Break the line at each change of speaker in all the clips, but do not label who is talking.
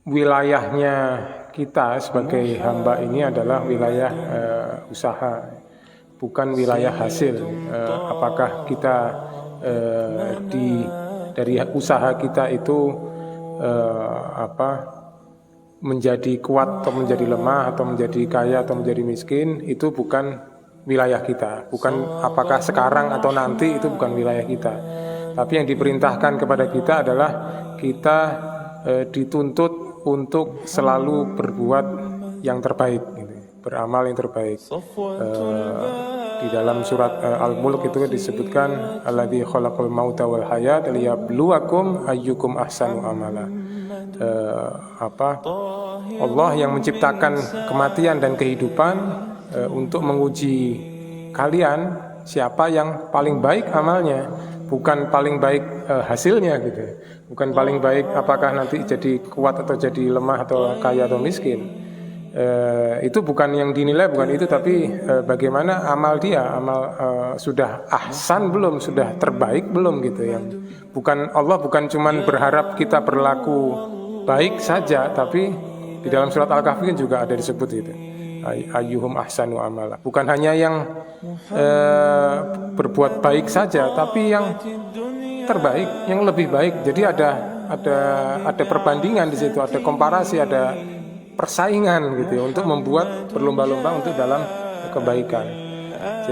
wilayahnya kita sebagai hamba ini adalah wilayah usaha, bukan wilayah hasil. Apakah kita dari usaha kita itu menjadi kuat atau menjadi lemah atau menjadi kaya atau menjadi miskin, itu bukan wilayah kita. Bukan apakah sekarang atau nanti, itu bukan wilayah kita. Tapi yang diperintahkan kepada kita adalah kita dituntut untuk selalu berbuat yang terbaik, gitu, beramal yang terbaik. Di dalam surat Al-Mulk itu disebutkan alladzi khalaqal mauta wal hayat liyabluwakum ayyukum ahsanu amala. Allah yang menciptakan kematian dan kehidupan untuk menguji kalian siapa yang paling baik amalnya, bukan paling baik hasilnya, gitu. Bukan paling baik apakah nanti jadi kuat atau jadi lemah atau kaya atau miskin. Itu bukan yang dinilai, bukan itu, tapi bagaimana amal dia, sudah ahsan belum, sudah terbaik belum, gitu. Yang bukan, Allah bukan cuman berharap kita berlaku baik saja, tapi di dalam surat Al-Kahfi juga ada disebut itu, ayyuhum ahsanu amala. Bukan hanya yang berbuat baik saja, tapi yang terbaik, yang lebih baik. Jadi ada perbandingan di situ, ada komparasi, ada persaingan, gitu, untuk membuat berlomba-lomba untuk dalam kebaikan.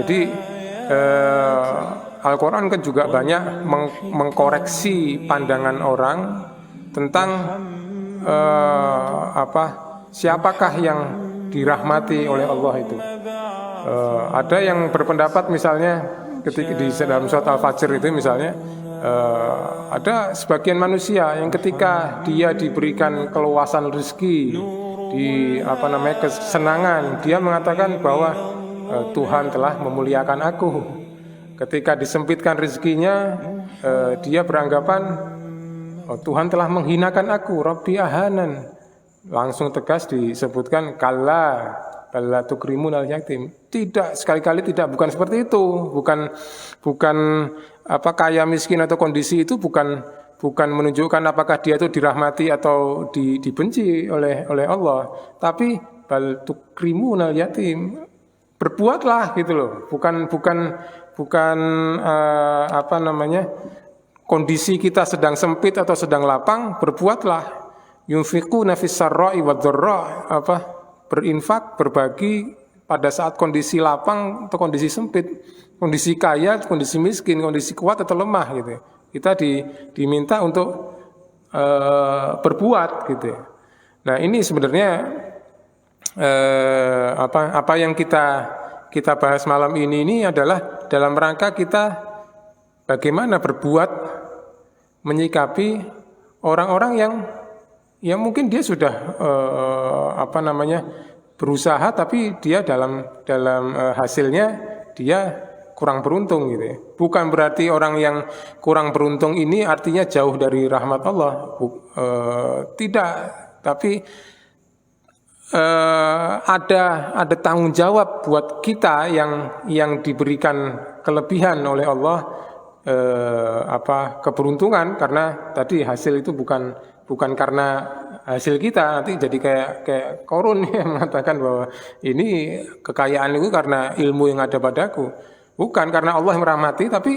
Jadi Al-Quran kan juga banyak mengkoreksi pandangan orang tentang siapakah yang dirahmati oleh Allah itu. Ada yang berpendapat misalnya ketika di dalam surat Al-Fajr itu misalnya, ada sebagian manusia yang ketika dia diberikan keluasan rezeki, kesenangan, dia mengatakan bahwa Tuhan telah memuliakan aku. Ketika disempitkan rezekinya, dia beranggapan Tuhan telah menghinakan aku, Rabbi ahanan. Langsung tegas disebutkan kalla balla tukrimunal yatim. Tidak, sekali-kali tidak, bukan seperti itu. Bukan kaya miskin atau kondisi itu bukan menunjukkan apakah dia itu dirahmati atau dibenci oleh Allah, tapi bal tukrimunal yatim, berbuatlah, gitu loh. Bukan kondisi kita sedang sempit atau sedang lapang, berbuatlah. Yunfiquna fis sarra'i wad dharra, berinfak, berbagi pada saat kondisi lapang atau kondisi sempit, kondisi kaya, kondisi miskin, kondisi kuat atau lemah, gitu. Kita diminta untuk berbuat, gitu. Nah, ini sebenarnya apa yang kita bahas malam ini adalah dalam rangka kita bagaimana berbuat menyikapi orang-orang yang mungkin dia sudah berusaha, tapi dia dalam hasilnya dia kurang beruntung, gitu ya. Bukan berarti orang yang kurang beruntung ini artinya jauh dari rahmat Allah, tidak. Tapi ada tanggung jawab buat kita yang diberikan kelebihan oleh Allah, keberuntungan, karena tadi hasil itu bukan karena hasil kita. Nanti jadi kayak Korun yang mengatakan bahwa ini kekayaan itu karena ilmu yang ada padaku. Bukan, karena Allah merahmati, tapi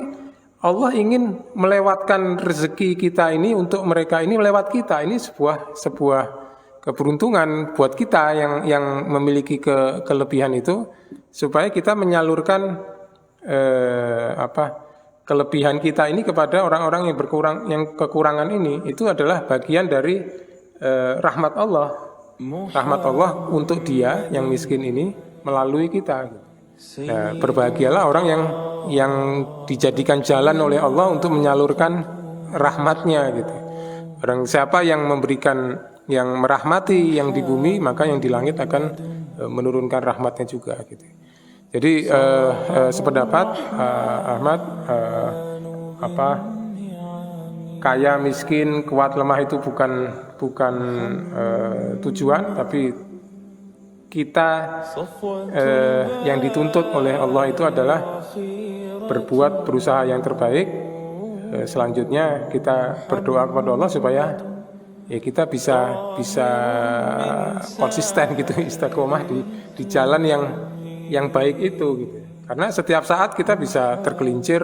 Allah ingin melewatkan rezeki kita ini untuk mereka ini lewat kita. Ini sebuah keberuntungan buat kita yang memiliki kelebihan itu, supaya kita menyalurkan kelebihan kita ini kepada orang-orang yang kekurangan ini. Itu adalah bagian dari rahmat Allah. Rahmat Allah untuk dia yang miskin ini melalui kita. Nah, berbahagialah orang yang dijadikan jalan oleh Allah untuk menyalurkan rahmatnya, gitu. Orang siapa yang memberikan, yang merahmati yang di bumi, maka yang di langit akan menurunkan rahmatnya juga, gitu. Jadi sependapat Ahmad, kaya miskin kuat lemah itu bukan tujuan, tapi kita yang dituntut oleh Allah itu adalah berusaha yang terbaik. Selanjutnya kita berdoa kepada Allah supaya ya kita bisa konsisten gitu, istiqomah di jalan yang baik itu gitu. Karena setiap saat kita bisa tergelincir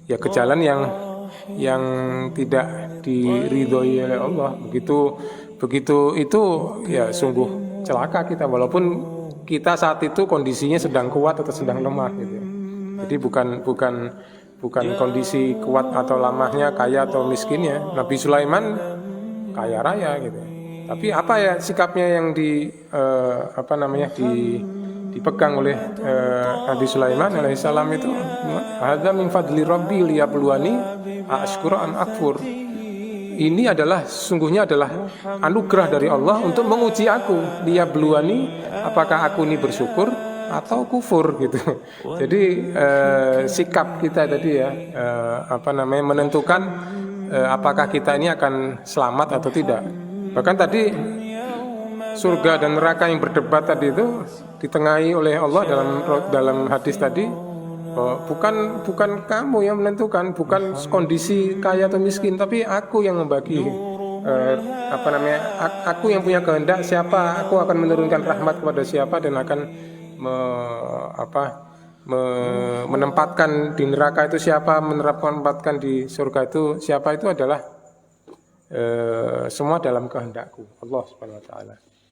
ya ke jalan yang tidak diridhoi oleh Allah. Begitu itu ya sungguh celaka kita, walaupun kita saat itu kondisinya sedang kuat atau sedang lemah gitu. Jadi bukan kondisi kuat atau lemahnya, kaya atau miskinnya. Nabi Sulaiman kaya raya gitu. Tapi apa ya sikapnya yang dipegang oleh Nabi Sulaiman alaihissalam itu, hadza min fadli rabbi liyabluwani ashkuru am akfur. Ini sungguhnya adalah anugerah dari Allah untuk menguji aku, liyabluwani, apakah aku ini bersyukur atau kufur gitu. Jadi sikap kita tadi ya menentukan apakah kita ini akan selamat atau tidak. Bahkan tadi surga dan neraka yang berdebat tadi itu ditengahi oleh Allah dalam hadis tadi, bukan kamu yang menentukan, bukan kondisi kaya atau miskin, tapi aku yang membagi aku yang punya kehendak siapa, aku akan menurunkan rahmat kepada siapa dan akan menempatkan di neraka itu siapa, menempatkan di surga itu siapa, itu adalah semua dalam kehendakku Allah Subhanahu wa taala.